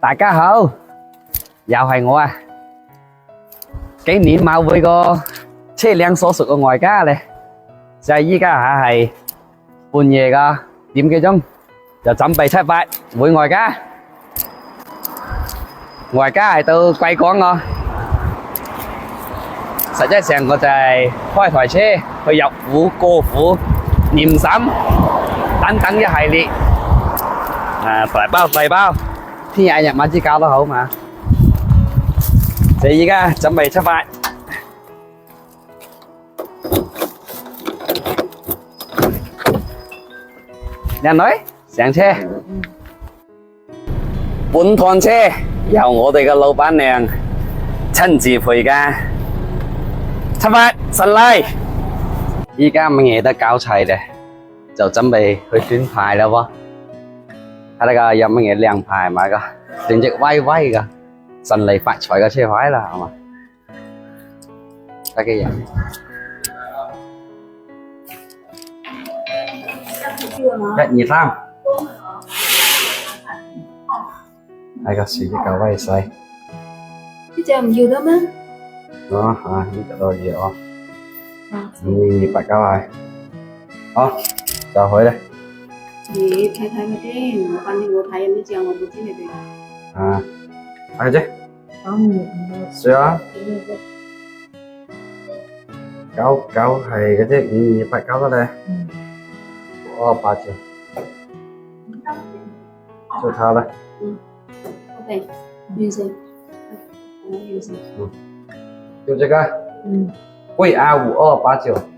大家好，又係我啊！幾年冇去過車輛所屬嘅外家咧，就係依家係半夜嘅點幾鐘，就準備出發回外家。外家係到貴港喎，實際上我就係開台車去入府、過府、念審等等一系列大包細包，聽日日晚之教都好嘛。就而家準備出發，靚女上車。本趟車由我哋嘅老闆娘親自陪駕，出發順利。而家乜嘢都搞齊咧，就準備去選牌啦喎。睇下個有乜嘢靚牌買個，成隻威威噶，順利發財嘅車牌啦，係嘛？得幾人？一二三。係個樹葉夠威勢。呢隻唔要得咩？呢隻都要哦。289係。好，就佢咧。你睇睇佢先，反正我睇呢隻我唔知你哋。係啫。算啦。99係嗰隻5289得咧。228triệu。就它了。OK，完成。完成。就這個。貴52890。